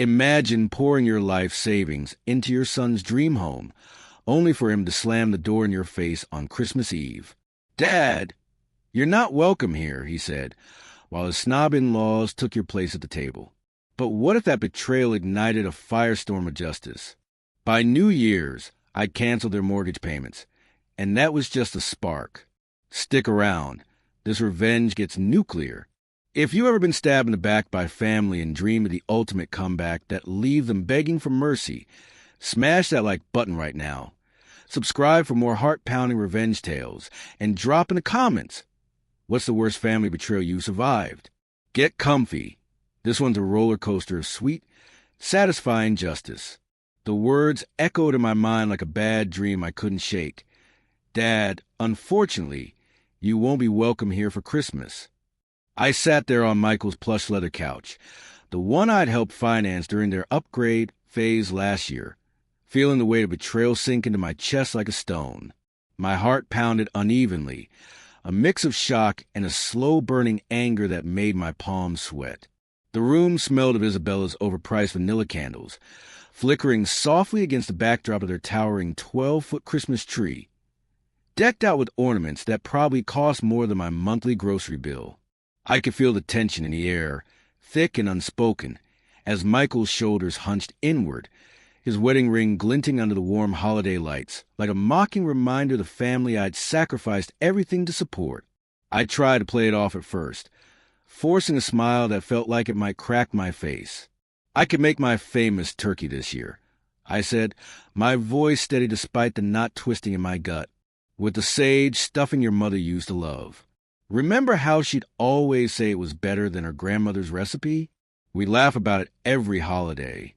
Imagine pouring your life savings into your son's dream home, only for him to slam the door in your face on Christmas Eve. "Dad, you're not welcome here," he said, while his snob in-laws took your place at the table. But what if that betrayal ignited a firestorm of justice? By New Year's, I'd canceled their mortgage payments, and that was just a spark. Stick around. This revenge gets nuclear. If you've ever been stabbed in the back by family and dream of the ultimate comeback that leave them begging for mercy, smash that like button right now. Subscribe for more heart-pounding revenge tales, and drop in the comments, what's the worst family betrayal you survived? Get comfy. This one's a roller coaster of sweet, satisfying justice. The words echoed in my mind like a bad dream I couldn't shake. "Dad, unfortunately, you won't be welcome here for Christmas." I sat there on Michael's plush leather couch, the one I'd helped finance during their upgrade phase last year, feeling the weight of betrayal sink into my chest like a stone. My heart pounded unevenly, a mix of shock and a slow-burning anger that made my palms sweat. The room smelled of Isabella's overpriced vanilla candles, flickering softly against the backdrop of their towering 12-foot Christmas tree, decked out with ornaments that probably cost more than my monthly grocery bill. I could feel the tension in the air, thick and unspoken, as Michael's shoulders hunched inward, his wedding ring glinting under the warm holiday lights, like a mocking reminder of the family I'd sacrificed everything to support. I tried to play it off at first, forcing a smile that felt like it might crack my face. "I could make my famous turkey this year," I said, my voice steady despite the knot twisting in my gut, "with the sage stuffing your mother used to love. Remember how she'd always say it was better than her grandmother's recipe? We laugh about it every holiday."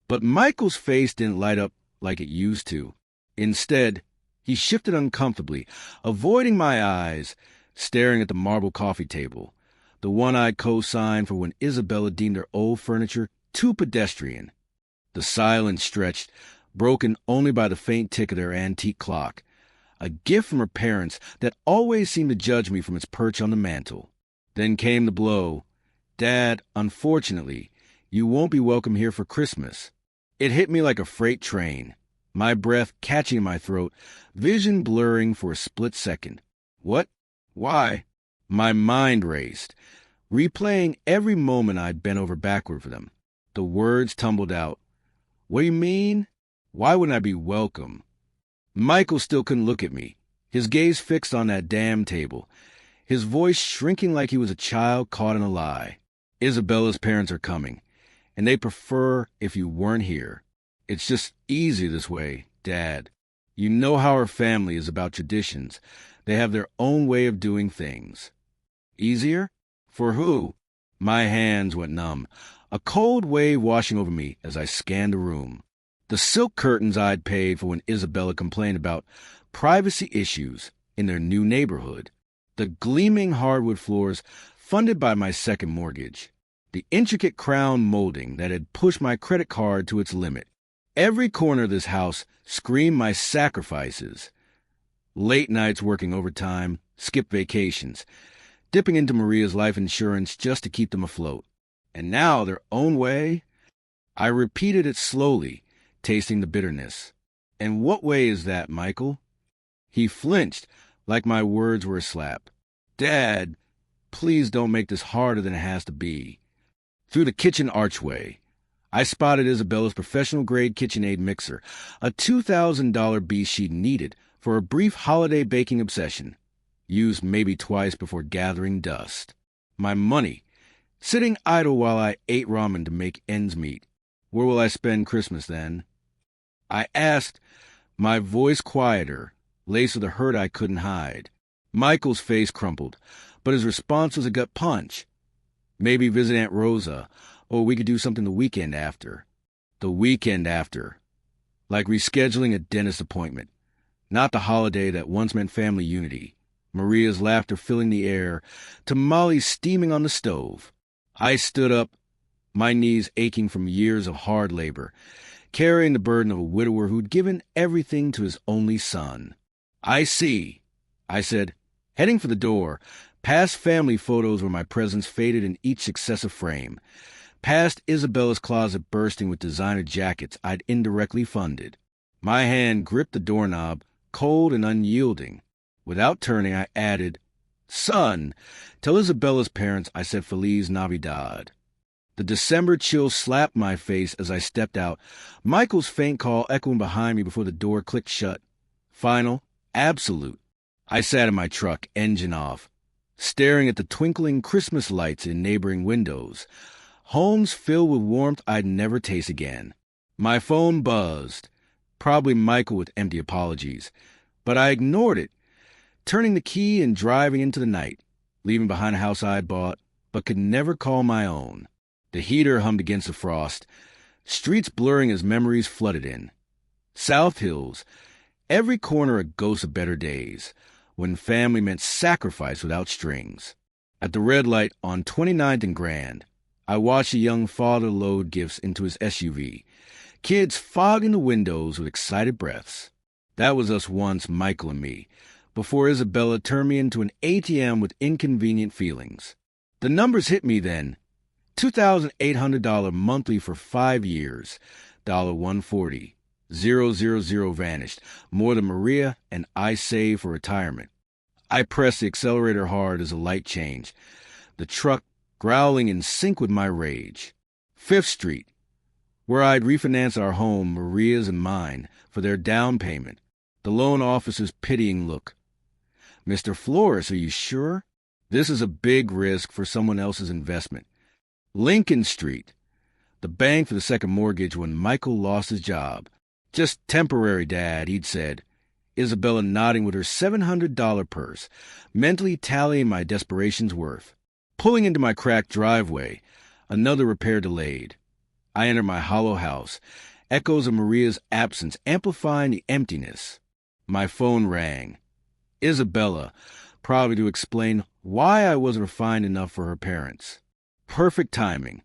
But Michael's face didn't light up like it used to. Instead, he shifted uncomfortably, avoiding my eyes, staring at the marble coffee table, the one I'd co-signed for when Isabella deemed her old furniture too pedestrian. The silence stretched, broken only by the faint tick of their antique clock, a gift from her parents that always seemed to judge me from its perch on the mantel. Then came the blow. "Dad, unfortunately, you won't be welcome here for Christmas." It hit me like a freight train, my breath catching in my throat, vision blurring for a split second. "What? Why?" My mind raced, replaying every moment I'd bent over backward for them. The words tumbled out. "What do you mean? Why wouldn't I be welcome?" Michael still couldn't look at me, his gaze fixed on that damn table, his voice shrinking like he was a child caught in a lie. "Isabella's parents are coming, and they prefer if you weren't here. It's just easy this way, Dad. You know how our family is about traditions. They have their own way of doing things." "Easier? For who?" My hands went numb, a cold wave washing over me as I scanned the room. The silk curtains I'd paid for when Isabella complained about privacy issues in their new neighborhood. The gleaming hardwood floors funded by my second mortgage. The intricate crown molding that had pushed my credit card to its limit. Every corner of this house screamed my sacrifices. Late nights working overtime, skipped vacations, dipping into Maria's life insurance just to keep them afloat. And now their own way? I repeated it slowly, tasting the bitterness. "And what way is that, Michael?" He flinched, like my words were a slap. "Dad, please don't make this harder than it has to be." Through the kitchen archway, I spotted Isabella's professional-grade KitchenAid mixer, a $2,000 beast she'd needed for a brief holiday baking obsession, used maybe twice before gathering dust. My money, sitting idle while I ate ramen to make ends meet. Where will I spend Christmas then? I asked, my voice quieter, laced with a hurt I couldn't hide. Michael's face crumpled, but his response was a gut punch. "Maybe visit Aunt Rosa, or we could do something the weekend after." The weekend after. Like rescheduling a dentist appointment. Not the holiday that once meant family unity. Maria's laughter filling the air, tamales steaming on the stove. I stood up, my knees aching from years of hard labor, carrying the burden of a widower who'd given everything to his only son. "I see," I said, heading for the door, past family photos where my presence faded in each successive frame, past Isabella's closet bursting with designer jackets I'd indirectly funded. My hand gripped the doorknob, cold and unyielding. Without turning, I added, "Son, tell Isabella's parents I said Feliz Navidad." The December chill slapped my face as I stepped out, Michael's faint call echoing behind me before the door clicked shut. Final, absolute. I sat in my truck, engine off, staring at the twinkling Christmas lights in neighboring windows, homes filled with warmth I'd never taste again. My phone buzzed, probably Michael with empty apologies, but I ignored it, turning the key and driving into the night, leaving behind a house I'd bought, but could never call my own. The heater hummed against the frost, streets blurring as memories flooded in. South Hills, every corner a ghost of better days, when family meant sacrifice without strings. At the red light on 29th and Grand, I watched a young father load gifts into his SUV, kids fogging the windows with excited breaths. That was us once, Michael and me, before Isabella turned me into an ATM with inconvenient feelings. The numbers hit me then. $2,800 monthly for 5 years, $140. 000 vanished, more than Maria and I saved for retirement. I pressed the accelerator hard as the light changed, the truck growling in sync with my rage. 5th Street, where I'd refinanced our home, Maria's and mine, for their down payment. The loan officer's pitying look. "Mr. Flores, are you sure? This is a big risk for someone else's investment." Lincoln Street, the bank for the second mortgage when Michael lost his job. "Just temporary, Dad," he'd said, Isabella nodding with her $700 purse, mentally tallying my desperation's worth. Pulling into my cracked driveway, another repair delayed. I entered my hollow house, echoes of Maria's absence amplifying the emptiness. My phone rang. Isabella, probably to explain why I wasn't refined enough for her parents. Perfect timing.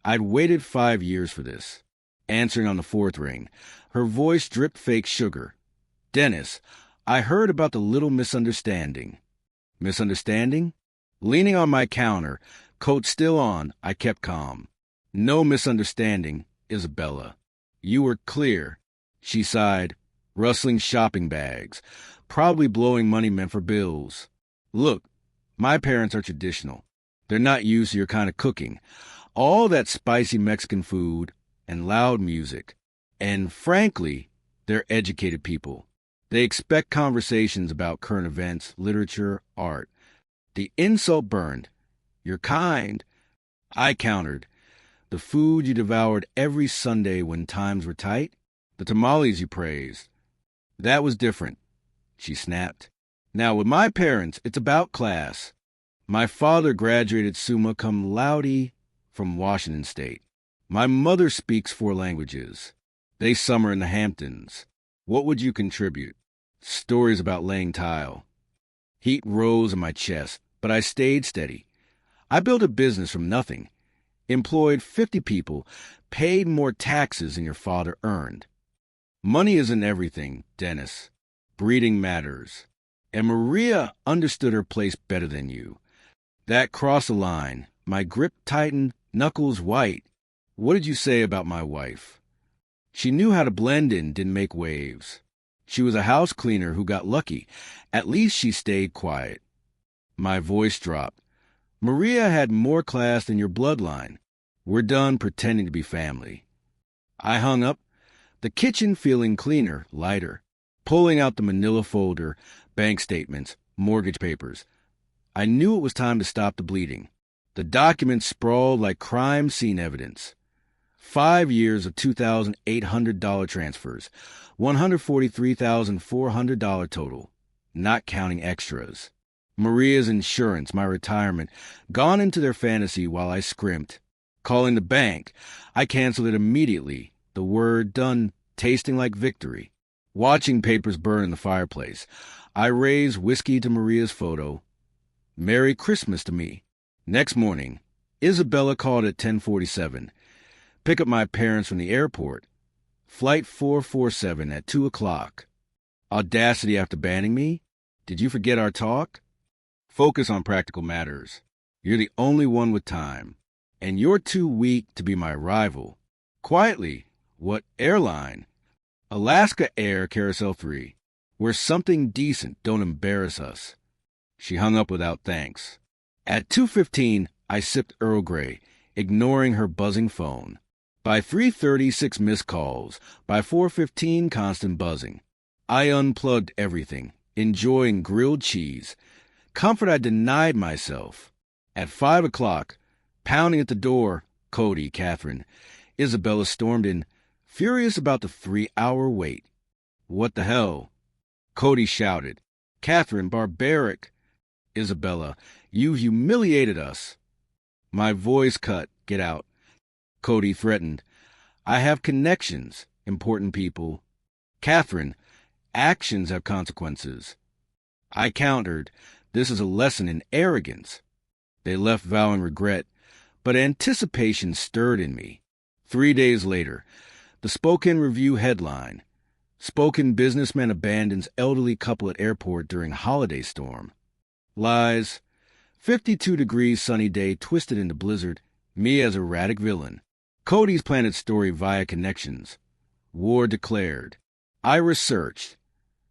I'd waited 5 years for this. Answering on the 4th ring, her voice dripped fake sugar. "Dennis, I heard about the little misunderstanding." Misunderstanding? Leaning on my counter, coat still on, I kept calm. "No misunderstanding, Isabella. You were clear." She sighed, rustling shopping bags, probably blowing money meant for bills. "Look, my parents are traditional. They're not used to your kind of cooking. All that spicy Mexican food and loud music. And frankly, they're educated people. They expect conversations about current events, literature, art." The insult burned. "You're kind." I countered. "The food you devoured every Sunday when times were tight? The tamales you praised?" "That was different," she snapped. "Now, with my parents, it's about class. My father graduated summa cum laude from Washington State. My mother speaks 4 languages. They summer in the Hamptons. What would you contribute?" "Stories about laying tile." Heat rose in my chest, but I stayed steady. "I built a business from nothing, employed 50 people, paid more taxes than your father earned. Money isn't everything, Dennis. Breeding matters. And Maria understood her place better than you. That crossed the line. My grip tightened, knuckles white. What did you say about my wife?" "She knew how to blend in, didn't make waves. She was a house cleaner who got lucky. At least she stayed quiet." My voice dropped. "Maria had more class than your bloodline. We're done pretending to be family." I hung up, the kitchen feeling cleaner, lighter, pulling out the manila folder, bank statements, mortgage papers. I knew it was time to stop the bleeding. The documents sprawled like crime scene evidence. 5 years of $2,800 transfers, $143,400 total, not counting extras. Maria's insurance, my retirement, gone into their fantasy while I scrimped. Calling the bank, I canceled it immediately, the word done, tasting like victory. Watching papers burn in the fireplace, I raised whiskey to Maria's photo. "Merry Christmas" to me. Next morning, Isabella called at 10:47. Pick up my parents from the airport. Flight 447 at 2 o'clock. Audacity after banning me? Did you forget our talk? Focus on practical matters. You're the only one with time. And you're too weak to be my rival. Quietly, what airline? Alaska Air Carousel 3. We're something decent, don't embarrass us. She hung up without thanks. At 2:15, I sipped Earl Grey, ignoring her buzzing phone. By 3:30, 6 missed calls. By 4:15, constant buzzing. I unplugged everything, enjoying grilled cheese. Comfort I denied myself. At 5 o'clock, pounding at the door, Cody, Catherine. Isabella stormed in, furious about the 3-hour wait. What the hell? Cody shouted. Catherine, barbaric. Isabella, you humiliated us. My voice cut. Get out. Cody threatened. I have connections, important people. Catherine, actions have consequences. I countered. This is a lesson in arrogance. They left vowing regret, but anticipation stirred in me. 3 days later, the Spokane Review headline. Spokane businessman abandons elderly couple at airport during holiday storm. Lies. 52 degrees sunny day twisted into blizzard. Me as erratic villain. Cody's planted story via connections. War declared. I researched.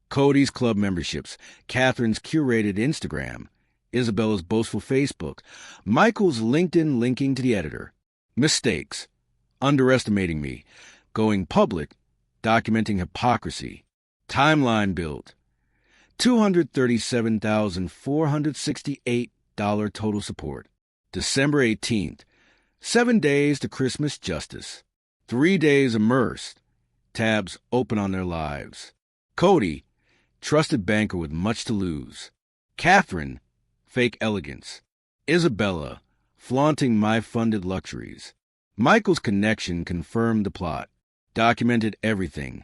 Cody's club memberships. Catherine's curated Instagram. Isabella's boastful Facebook. Michael's LinkedIn linking to the editor. Mistakes. Underestimating me. Going public. Documenting hypocrisy. Timeline built. $237,468 total support. December 18th. 7 days to Christmas justice. 3 days immersed. Tabs open on their lives. Cody, trusted banker with much to lose. Catherine, fake elegance. Isabella, flaunting my funded luxuries. Michael's connection confirmed the plot. Documented everything.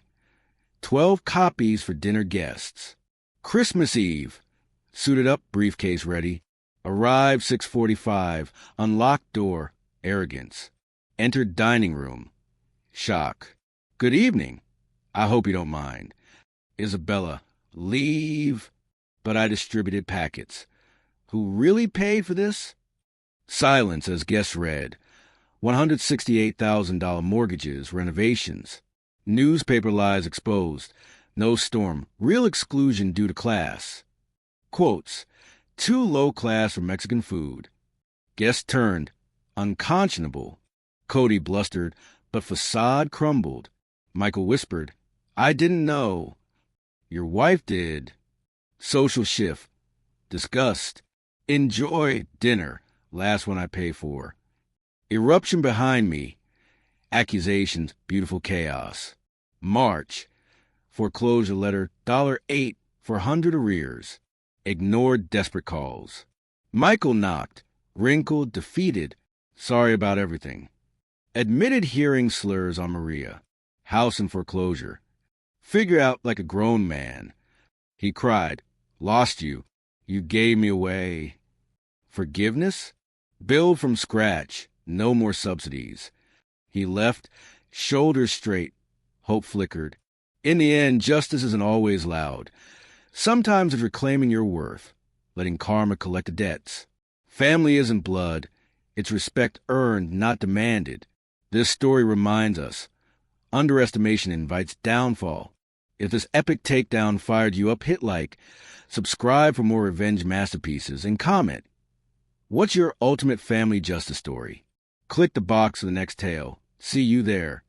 12 copies for dinner guests. Christmas Eve. Suited up, briefcase ready. Arrived 6:45. Unlocked door. Arrogance. Entered dining room. Shock. Good evening. I hope you don't mind. Isabella. Leave. But I distributed packets. Who really paid for this? Silence as guests read. $168,000 mortgages, renovations. Newspaper lies exposed. No storm. Real exclusion due to class. Quotes. Too low class for Mexican food. Guests turned. Unconscionable. Cody blustered, but facade crumbled. Michael whispered, I didn't know. Your wife did. Social shift. Disgust. Enjoy dinner. Last one I pay for. Eruption behind me. Accusations. Beautiful chaos. March. Foreclosure letter. $8 for 100 arrears. Ignored desperate calls. Michael knocked. Wrinkled. Defeated. Sorry about everything. Admitted hearing slurs on Maria. House in foreclosure. Figure out like a grown man. He cried. Lost you. You gave me away. Forgiveness? Build from scratch. No more subsidies. He left, shoulders straight. Hope flickered. In the end, justice isn't always loud. Sometimes it's reclaiming your worth, letting karma collect the debts. Family isn't blood. It's respect earned, not demanded. This story reminds us. Underestimation invites downfall. If this epic takedown fired you up, hit like, subscribe for more revenge masterpieces, and comment. What's your ultimate family justice story? Click the box for the next tale. See you there.